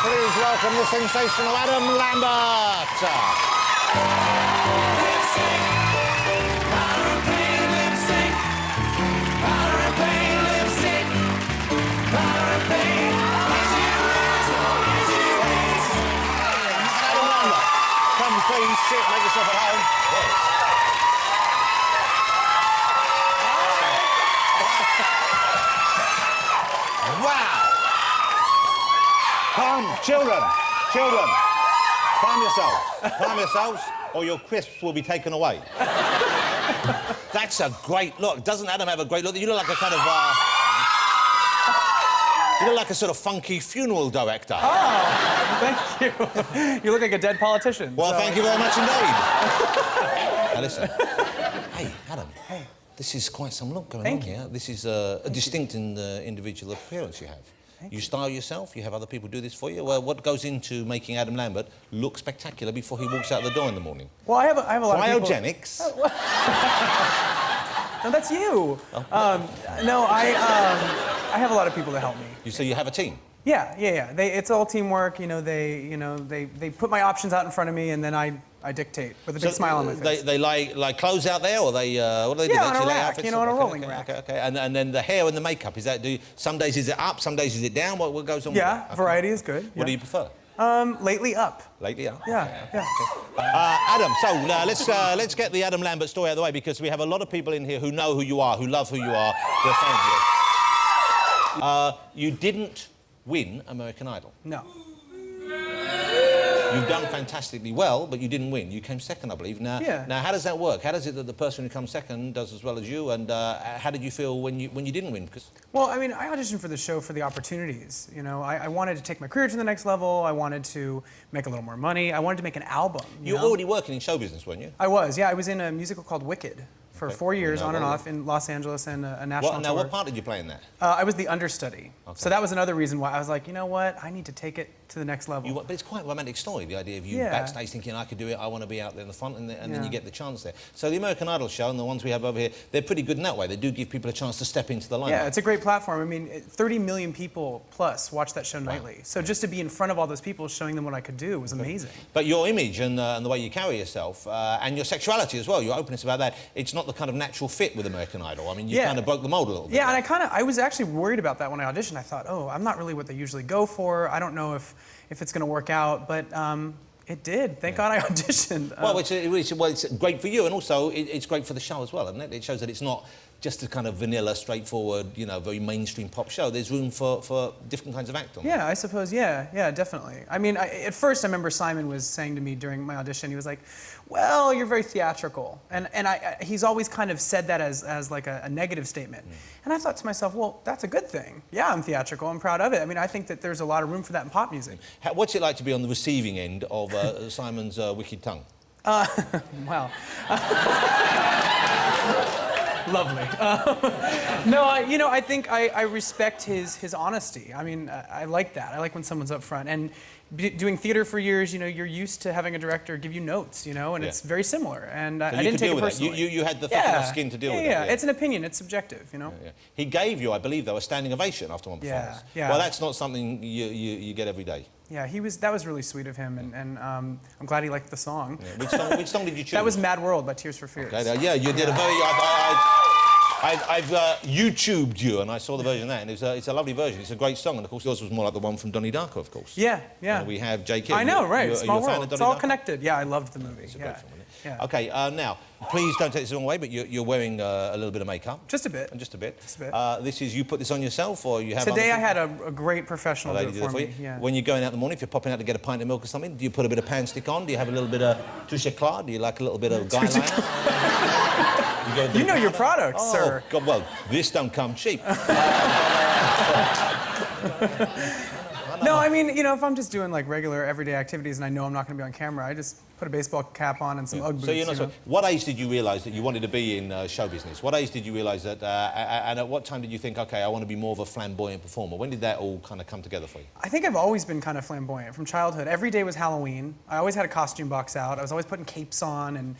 please welcome the sensational Adam Lambert. Lipstick, power and pain, lipstick, power and pain, lipstick, power and pain. Is you Adam Lambert, come please sit, make yourself at home. Wow! Calm, children, calm yourselves, or your crisps will be taken away. That's a great look. Doesn't Adam have a great look? You look like a kind of, you look like a sort of funky funeral director. Oh, thank you. You look like a dead politician. Well, thank you very much indeed. Now, listen. Hey, Adam. Hey. This is quite some look going Thank on you. here. This is a distinct and individual appearance you have. Thank You style yourself, you have other people do this for you. Well, what goes into making Adam Lambert look spectacular before he walks out the door in the morning? Well, I have a lot of people... Cryogenics? No, that's you. Oh. No, I have a lot of people to help me. So you have a team? Yeah. It's all teamwork. They put my options out in front of me, and then I dictate with a big smile on my face. They like clothes out there, or they what do they do? Yeah, They on a actually lay rack, outfits? on a rolling okay, rack. Okay. And then the hair and the makeup, is that some days is it up, some days is it down? What goes on? Yeah, with that? variety is good. What do you prefer? Lately up. Lately up. Yeah. Adam, so let's get the Adam Lambert story out of the way, because we have a lot of people in here who know who you are, who love who you are, they're fans of you. You didn't win American Idol. No. You've done fantastically well, but you didn't win. You came second, I believe. Now, how does that work? How does it that the person who comes second does as well as you? And how did you feel when you didn't win? Well, I mean, I auditioned for the show for the opportunities. I wanted to take my career to the next level. I wanted to make a little more money. I wanted to make an album. You were already working in show business, weren't you? I was, yeah. I was in a musical called Wicked for 4 years, on and off, in Los Angeles and a national tour. Now, what part did you play in that? I was the understudy. Okay. So that was another reason why I was like, you know what? I need to take it to the next level. But it's quite a romantic story, the idea of you backstage thinking, I could do it, I want to be out there in the front, and then you get the chance there. So the American Idol show and the ones we have over here, they're pretty good in that way. They do give people a chance to step into the limelight. Yeah, it's a great platform. I mean, 30 million people plus watch that show nightly. So just to be in front of all those people showing them what I could do was amazing. But your image and the way you carry yourself, and your sexuality as well, your openness about that, it's not the kind of natural fit with American Idol. I mean, you kind of broke the mold a little bit. Yeah, and I was actually worried about that when I auditioned. I thought, oh, I'm not really what they usually go for. I don't know if it's going to work out, but it did. Thank God I auditioned. Well, it's great for you, and also it's great for the show as well, isn't it? It shows that it's not just a kind of vanilla, straightforward, very mainstream pop show. There's room for different kinds of acting. Yeah, I suppose, yeah, definitely. I mean, at first I remember Simon was saying to me during my audition, he was like, well, you're very theatrical. And he's always kind of said that as like a negative statement. And I thought to myself, well, that's a good thing. Yeah, I'm theatrical, I'm proud of it. I mean, I think that there's a lot of room for that in pop music. What's it like to be on the receiving end of Simon's wicked tongue? Wow. Lovely. No, I think I respect his honesty. I mean, I like that. I like when someone's up front. And doing theater for years, you're used to having a director give you notes, and it's very similar. And I didn't take it personally. You had the thick enough skin to deal with it. Yeah, it's an opinion. It's subjective, Yeah. He gave you, I believe, though, a standing ovation after one performance. Yeah. Well, that's not something you get every day. Yeah, that was really sweet of him, and I'm glad he liked the song. Yeah. Which song did you choose? That was Mad World by Tears for Fears. Okay, yeah, you did a very... I've YouTubed you, and I saw the version of that, and it's a lovely version. It's a great song, and of course yours was more like the one from Donnie Darko, of course. Yeah. And we have J. Kidd. I know, right? Small World. It's all Darko? connected. Yeah, I loved the movie. It's a great film, isn't it? Yeah. Okay, now, please don't take this the wrong way, but you're wearing a little bit of makeup. Just a bit. Just a bit. Just a bit. You put this on yourself, or you have... Today I had a great professional do it for me. Yeah. When you're going out in the morning, if you're popping out to get a pint of milk or something, do you put a bit of pan stick on? Do you have a little bit of touche éclat? Do you like a little bit of guy liner? You know your product, sir. God, well, this don't come cheap. No, I mean, if I'm just doing like regular everyday activities and I know I'm not going to be on camera, I just put a baseball cap on and some Ugg boots. So you're not What age did you realise that you wanted to be in show business? What age did you realise that, and at what time did you think, okay, I want to be more of a flamboyant performer? When did that all kind of come together for you? I think I've always been kind of flamboyant from childhood. Every day was Halloween. I always had a costume box out. I was always putting capes on and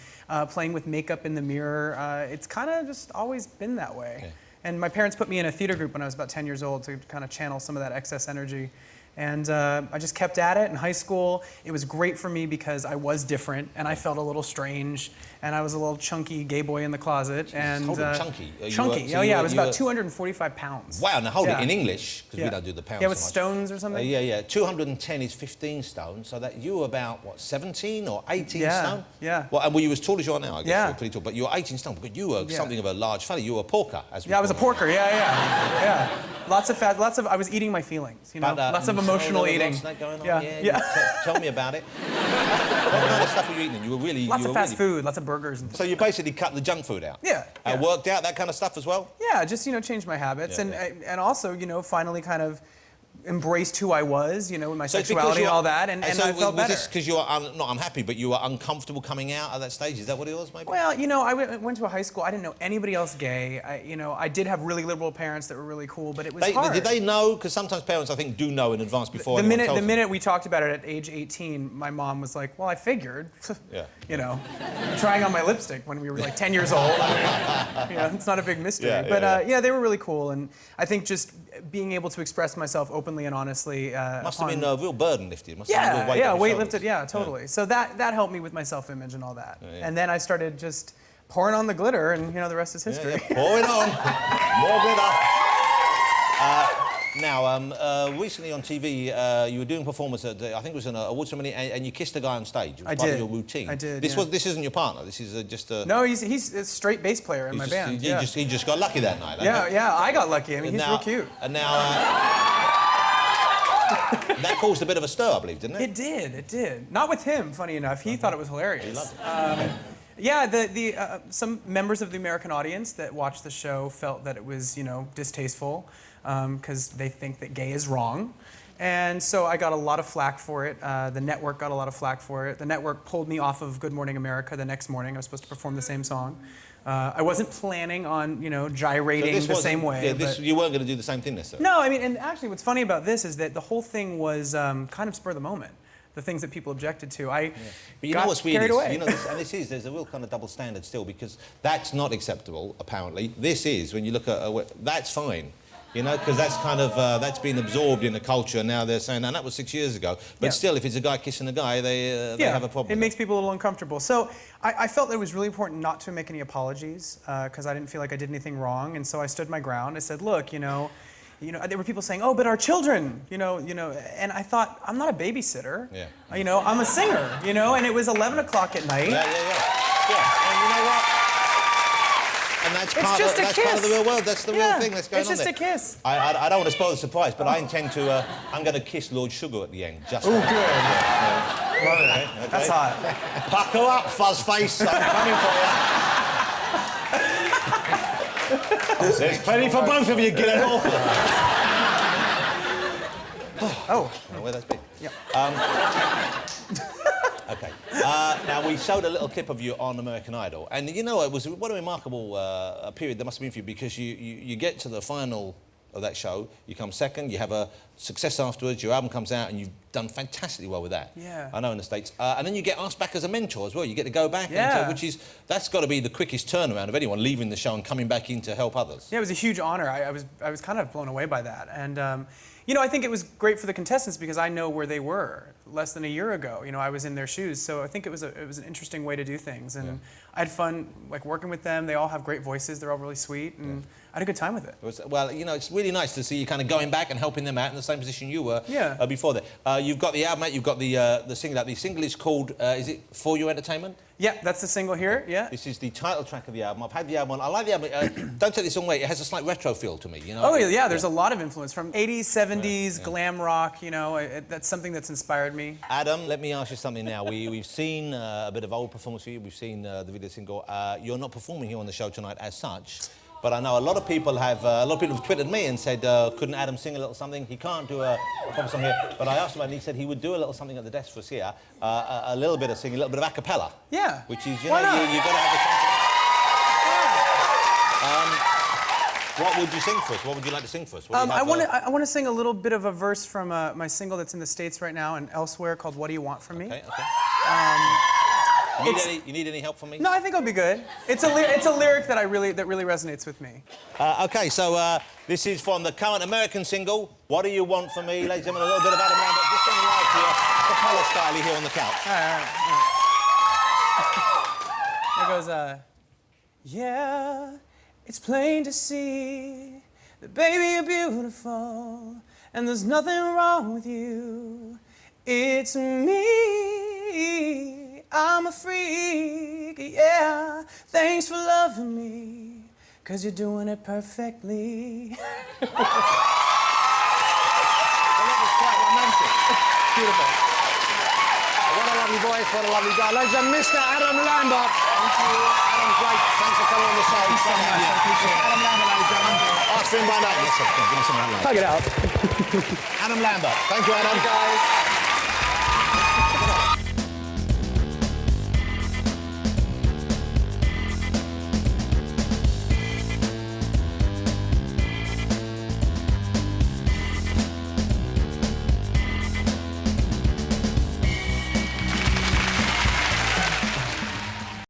playing with makeup in the mirror. It's kind of just always been that way. Yeah. And my parents put me in a theater group when I was about 10 years old to kind of channel some of that excess energy. And I just kept at it in high school. It was great for me because I was different and I felt a little strange and I was a little chunky gay boy in the closet. And hold it, chunky. Chunky. I was about 245 pounds. Wow, now hold it in English, because we don't do the pounds. Yeah, with so much. stones or something? Yeah. 210 is 15 stone, so that you were about, what, 17 or 18 stone? Yeah. Well, were you as tall as you are now, I guess? Yeah. You're pretty tall, but you were 18 stone, but you were something of a large fella. You were a porker, as we Yeah, I was a call it. porker, yeah. Lots of fat, I was eating my feelings, you know? Lots of emotional eating. Lots of that going on? Yeah. Tell me about it. What kind of stuff were you eating? You were really... Lots of fast food, lots of burgers. And So you basically cut the junk food out? Yeah. Worked out, that kind of stuff as well? Yeah, just, changed my habits and also, finally kind of embraced who I was, with my sexuality and all that, and so I felt better. Was this because you were not unhappy, but you were uncomfortable coming out at that stage? Is that what it was, maybe? Well, I went to a high school. I didn't know anybody else gay. I did have really liberal parents that were really cool, but it was hard. Did they know? Because sometimes parents, I think, do know in advance before the anyone tells them. minute we talked about it at age 18, my mom was like, "Well, I figured." Trying on my lipstick when we were like 10 years old. It's not a big mystery. They were really cool, and I think just being able to express myself openly and honestly. Must have been a real burden lifted. Must have been a real weight weight lifted. Yeah, totally. So that helped me with my self-image and all that. And then I started just pouring on the glitter, and the rest is history. Pour it on. More glitter. Now, recently on TV, you were doing a performance at, I think it was an award ceremony, and you kissed a guy on stage. It was part of your routine. I did. This isn't your partner. This is just a. No, he's a straight bass player in my band. He just got lucky that night. Yeah, I got lucky. I mean, he's real cute. And now. That caused a bit of a stir, I believe, didn't it? It did. Not with him, funny enough. He thought it was hilarious. He loved it. Yeah, some members of the American audience that watched the show felt that it was, distasteful because they think that gay is wrong. And so I got a lot of flack for it. The network got a lot of flack for it. The network pulled me off of Good Morning America the next morning. I was supposed to perform the same song. I wasn't planning on, gyrating the same way. Yeah, you weren't going to do the same thing necessarily. No, I mean, and actually what's funny about this is that the whole thing was kind of spur of the moment. The things that people objected to. But you know what's weird carried away. There's a real kind of double standard still, because that's not acceptable, apparently. This is, when you look at, that's fine. Because that's kind of, that's been absorbed in the culture. Now they're saying, and that was 6 years ago. But still, if it's a guy kissing a guy, they have a problem. It makes people a little uncomfortable. So I felt that it was really important not to make any apologies, because I didn't feel like I did anything wrong. And so I stood my ground. I said, look, there were people saying, oh, but our children, and I thought, I'm not a babysitter. Yeah. I'm a singer, and it was 11 o'clock at night. Yeah. And you know what? And that's part of the real world. That's the real thing that's going on there. It's just a kiss. I don't want to spoil the surprise, but I intend to. I'm going to kiss Lord Sugar at the end. Just. Oh, good. Love it. Okay. That's hot. Pucker up, fuzzface. I'm coming for you. There's plenty for both of you, Gyllenhaal. Oh. I don't know where that's been. Yeah. Okay. Now, we showed a little clip of you on American Idol, and it was what a remarkable period that must have been for you, because you get to the final of that show, you come second, you have a success afterwards, your album comes out, and you've done fantastically well with that. Yeah. I know in the States. And then you get asked back as a mentor as well. You get to go back, that's got to be the quickest turnaround of anyone leaving the show and coming back in to help others. Yeah, it was a huge honor. I was kind of blown away by that. And, I think it was great for the contestants because I know where they were less than a year ago. I was in their shoes. So I think it was an interesting way to do things. And I had fun, working with them. They all have great voices. They're all really sweet. And I had a good time with it. It's really nice to see you kind of going back and helping them out in the same position you were before that. You've got the album out, you've got the single out. The single is called, is it For Your Entertainment? Yeah, that's the single here, yeah. This is the title track of the album. I've had the album on. I like the album. Don't take this the wrong way. It has a slight retro feel to me, Oh, yeah, there's a lot of influence from 80s, 70s, glam rock, that's something that's inspired me. Adam, let me ask you something now. We've seen a bit of old performance for you. We've seen the video single. You're not performing here on the show tonight as such. But I know a lot of people have tweeted me and said, couldn't Adam sing a little something? He can't do a pop song here. But I asked him and he said he would do a little something at the desk for us here. A little bit of singing, a little bit of a cappella. Yeah. Which is, Why not? you've got to have the confidence. What would you sing for us? What would you like to sing for us? I want to sing a little bit of a verse from my single that's in the States right now and elsewhere called What Do You Want From Me? Okay. You need any help from me? No, I think I'll be good. It's a lyric that really resonates with me. OK, so this is from the current American single, What Do You Want From Me? Ladies and gentlemen, a little bit of Adam Lambert, just singing live here, cappella style here on the couch. All right. It goes, yeah, it's plain to see that, baby, you're beautiful, and there's nothing wrong with you. It's me, I'm a freak, yeah. Thanks for loving me, 'cause you're doing it perfectly. Well, that was quite romantic. Beautiful. What a lovely voice, what a lovely guy. Ladies and Mr. Adam Lambert. Thank you. Adam, great. Thanks for coming on the show. Thank you so much. I appreciate it. Adam Lambert, ladies and gentlemen. Ask for him by name. Yes, sir. Give me some Adam Lambert. Hug it out. Adam Lambert. Thank you, Adam. Guys.